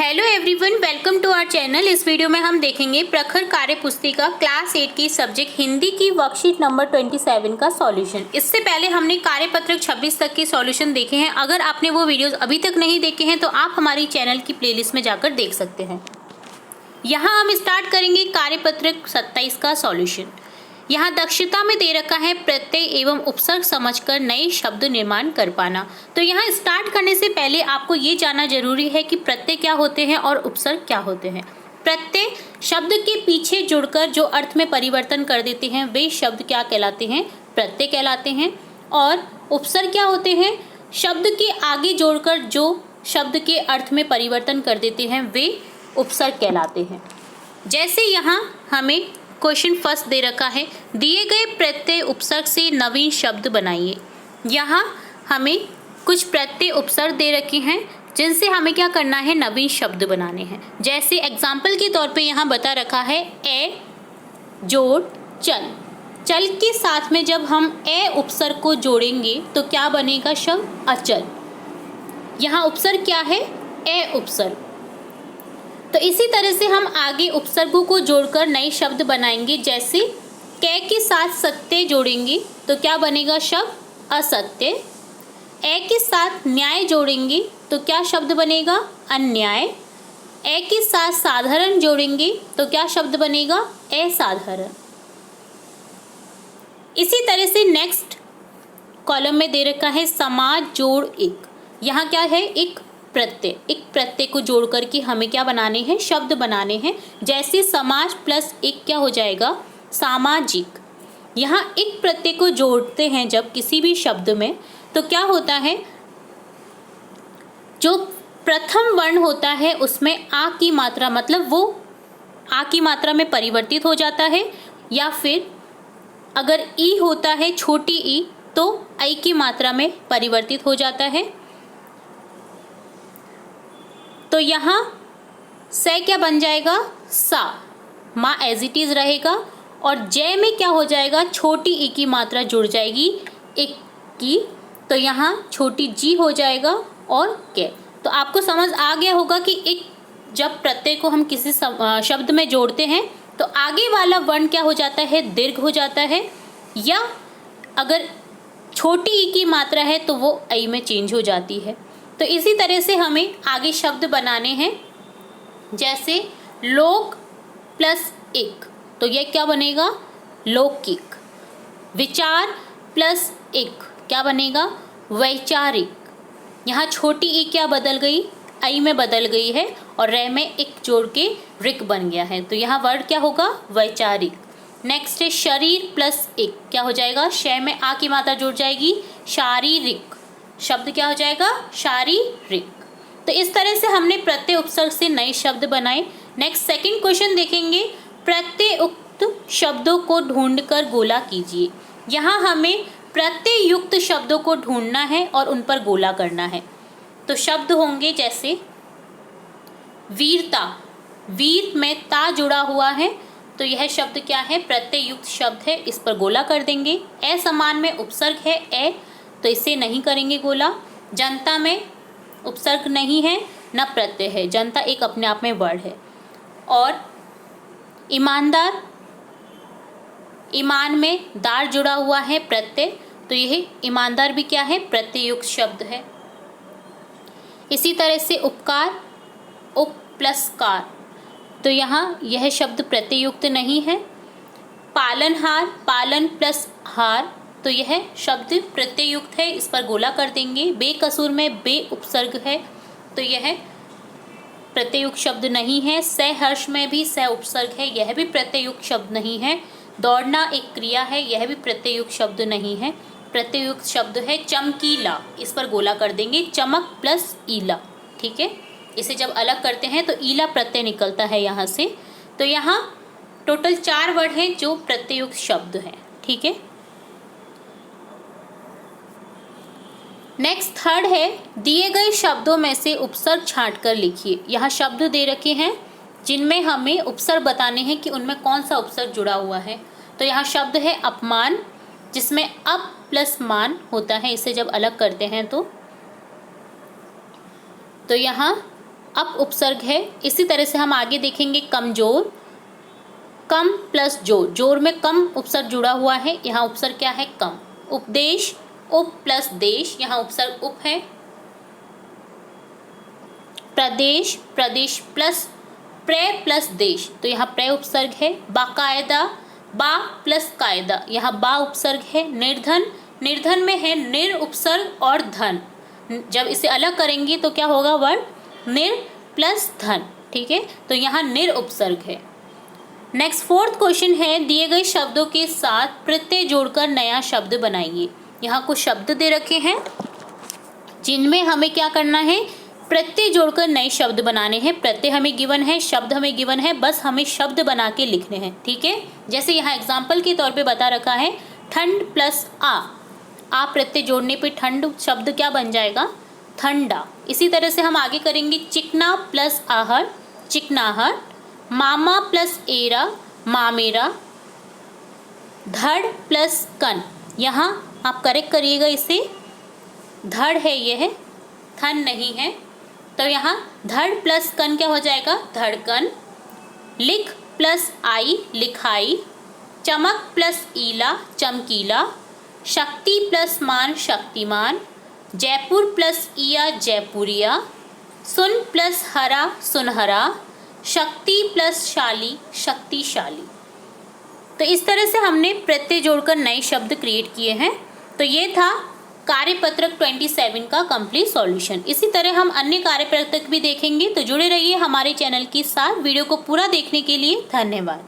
Hello everyone, welcome to our channel. इस video में हम देखेंगे प्रखर कार्य पुस्तिका क्लास 8 की सब्जेक्ट हिंदी की वर्कशीट नंबर 27 का सॉल्यूशन। इससे पहले हमने कार्यपत्रक 26 तक के सॉल्यूशन देखे हैं। अगर आपने वो वीडियोस अभी तक नहीं देखे हैं तो आप हमारी चैनल की प्लेलिस्ट में जाकर देख सकते हैं। यहाँ हम स्टार्ट करेंगे कार्यपत्रक 27 का सॉल्यूशन। यहाँ दक्षता में दे रखा है प्रत्यय एवं उपसर्ग समझकर नए शब्द निर्माण कर पाना। तो यहाँ स्टार्ट करने से पहले आपको ये जानना जरूरी है कि प्रत्यय क्या होते हैं और उपसर्ग क्या होते हैं। प्रत्यय शब्द के पीछे जुड़कर जो अर्थ में परिवर्तन कर देते हैं वे शब्द क्या कहलाते हैं? प्रत्यय कहलाते हैं। और उपसर्ग क्या होते हैं? शब्द के आगे जोड़कर जो शब्द के अर्थ में परिवर्तन कर देते हैं वे उपसर्ग कहलाते हैं। जैसे यहाँ हमें क्वेश्चन फर्स्ट दे रखा है, दिए गए प्रत्यय उपसर्ग से नवीन शब्द बनाइए। यहाँ हमें कुछ प्रत्यय उपसर्ग दे रखे हैं जिनसे हमें क्या करना है? नवीन शब्द बनाने हैं। जैसे एग्जाम्पल के तौर पे यहाँ बता रखा है ए जोड़ चल। चल के साथ में जब हम ए उपसर्ग को जोड़ेंगे तो क्या बनेगा शब्द? अचल। यहाँ उपसर्ग क्या है? ए उपसर्ग। तो इसी तरह से हम आगे उपसर्गों को जोड़कर नए शब्द बनाएंगे। जैसे कै के साथ सत्य जोड़ेंगे तो क्या बनेगा शब्द? असत्य। ए के साथ न्याय जोड़ेंगे तो क्या शब्द बनेगा? अन्याय। ए के साथ साधारण जोड़ेंगे तो क्या शब्द बनेगा? असाधारण। इसी तरह से नेक्स्ट कॉलम में दे रखा है समाज जोड़ एक। यहाँ क्या है? एक प्रत्यय को जोड़ करके हमें क्या बनाने हैं? शब्द बनाने हैं। जैसे समाज प्लस एक क्या हो जाएगा? सामाजिक। यहाँ एक प्रत्यय को जोड़ते हैं जब किसी भी शब्द में तो क्या होता है? जो प्रथम वर्ण होता है उसमें आ की मात्रा, मतलब वो आ की मात्रा में परिवर्तित हो जाता है, या फिर अगर ई होता है छोटी ई तो आई की मात्रा में परिवर्तित हो जाता है। तो यहाँ से क्या बन जाएगा? सा। माँ एज इट इज रहेगा और जय में क्या हो जाएगा? छोटी ई की मात्रा जुड़ जाएगी एक की, तो यहाँ छोटी जी हो जाएगा और के। तो आपको समझ आ गया होगा कि एक जब प्रत्यय को हम किसी शब्द में जोड़ते हैं तो आगे वाला वर्ण क्या हो जाता है? दीर्घ हो जाता है, या अगर छोटी ई की मात्रा है तो वो आई में चेंज हो जाती है। तो इसी तरह से हमें आगे शब्द बनाने हैं। जैसे लोक प्लस एक तो ये क्या बनेगा? लौकिक। विचार प्लस एक क्या बनेगा? वैचारिक। यहाँ छोटी ई क्या बदल गई? आई में बदल गई है और रे में एक जोड़ के रिक बन गया है, तो यहाँ वर्ड क्या होगा? वैचारिक। नेक्स्ट है शरीर प्लस एक क्या हो जाएगा? शय में आ की मात्रा जुड़ जाएगी, शारीरिक। शब्द क्या हो जाएगा? शारीरिक। तो इस तरह से हमने प्रत्यय उपसर्ग से नए शब्द बनाए। नेक्स्ट सेकंड क्वेश्चन देखेंगे, प्रत्यय युक्त शब्दों को ढूंढकर गोला कीजिए। यहाँ हमें प्रत्यय युक्त शब्दों को ढूंढना है और उन पर गोला करना है। तो शब्द होंगे जैसे वीरता। वीर में ता जुड़ा हुआ है तो यह शब्द क्या है? प्रत्यय युक्त शब्द है, इस पर गोला कर देंगे। असमान में उपसर्ग है ए तो इसे नहीं करेंगे गोला। जनता में उपसर्ग नहीं है न प्रत्यय है, जनता एक अपने आप में वर्ड है। और ईमानदार, ईमान में दार जुड़ा हुआ है प्रत्यय, तो यह ईमानदार भी क्या है? प्रत्यय युक्त शब्द है। इसी तरह से उपकार, उप प्लस कार, तो यहाँ यह शब्द प्रत्यय युक्त नहीं है। पालनहार, पालन प्लस हार, तो यह शब्द प्रत्यय युक्त है, इस पर गोला कर देंगे। बेकसूर में बे उपसर्ग है तो यह प्रत्यय युक्त शब्द नहीं है। सहर्ष में भी सह उपसर्ग है, यह भी प्रत्यय युक्त शब्द नहीं है। दौड़ना एक क्रिया है, यह भी प्रत्यय युक्त शब्द नहीं है। प्रत्यय युक्त शब्द है चमकीला, इस पर गोला कर देंगे। चमक प्लस ईला, ठीक है। इसे जब अलग करते हैं तो ईला प्रत्यय निकलता है यहाँ से। तो यहाँ टोटल 4 वर्ड हैं जो प्रत्यय युक्त शब्द हैं, ठीक है। नेक्स्ट थर्ड है, दिए गए शब्दों में से उपसर्ग छांट कर लिखिए। यहाँ शब्द दे रखे हैं जिनमें हमें उपसर्ग बताने हैं कि उनमें कौन सा उपसर्ग जुड़ा हुआ है। तो यहाँ शब्द है अपमान, जिसमें अप प्लस मान होता है, इसे जब अलग करते हैं तो यहाँ अप उपसर्ग है। इसी तरह से हम आगे देखेंगे कमजोर, कम प्लस जोर, जोर में कम उपसर्ग जुड़ा हुआ है, यहाँ उपसर्ग क्या है कम। उपदेश, उप प्लस देश, यहाँ उपसर्ग उप है। प्रदेश, प्रदेश प्लस प्र प्लस देश, तो यहाँ प्र उपसर्ग है। बाकायदा, बा प्लस कायदा, यहाँ बा उपसर्ग है। निर्धन, निर्धन में है निर उपसर्ग और धन, जब इसे अलग करेंगे तो क्या होगा वर्ड निर प्लस धन, ठीक है, तो यहाँ निर उपसर्ग है। नेक्स्ट फोर्थ क्वेश्चन है, दिए गए शब्दों के साथ प्रत्यय जोड़कर नया शब्द बनाइए। यहाँ कुछ शब्द दे रखे हैं जिनमें हमें क्या करना है, प्रत्यय जोड़कर नए शब्द बनाने हैं। प्रत्यय हमें गिवन है, शब्द हमें गिवन है, बस हमें शब्द बना के लिखने हैं, ठीक है। जैसे यहाँ एग्जाम्पल के तौर पे बता रखा है ठंड प्लस आ प्रत्यय जोड़ने पे ठंड शब्द क्या बन जाएगा ठंडा। इसी तरह से हम आगे करेंगे चिकना प्लस आहर, चिकनाहर। मामा प्लस एरा, मामेरा। धड़ प्लस कन, यहाँ आप करेक्ट करिएगा, इसे धड़ है, ये है थन नहीं है, तो यहाँ धड़ प्लस कन क्या हो जाएगा धड़कन। लिख प्लस आई, लिखाई। चमक प्लस ईला, चमकीला। शक्ति प्लस मान, शक्तिमान। जयपुर प्लस इया, जयपुरिया। सुन प्लस हरा, सुनहरा। शक्ति प्लस शाली, शक्तिशाली। तो इस तरह से हमने प्रत्यय जोड़कर नए शब्द क्रिएट किए हैं। तो ये था कार्यपत्रक 27 का कंप्लीट सॉल्यूशन। इसी तरह हम अन्य कार्यपत्रक भी देखेंगे, तो जुड़े रहिए हमारे चैनल के साथ। वीडियो को पूरा देखने के लिए धन्यवाद।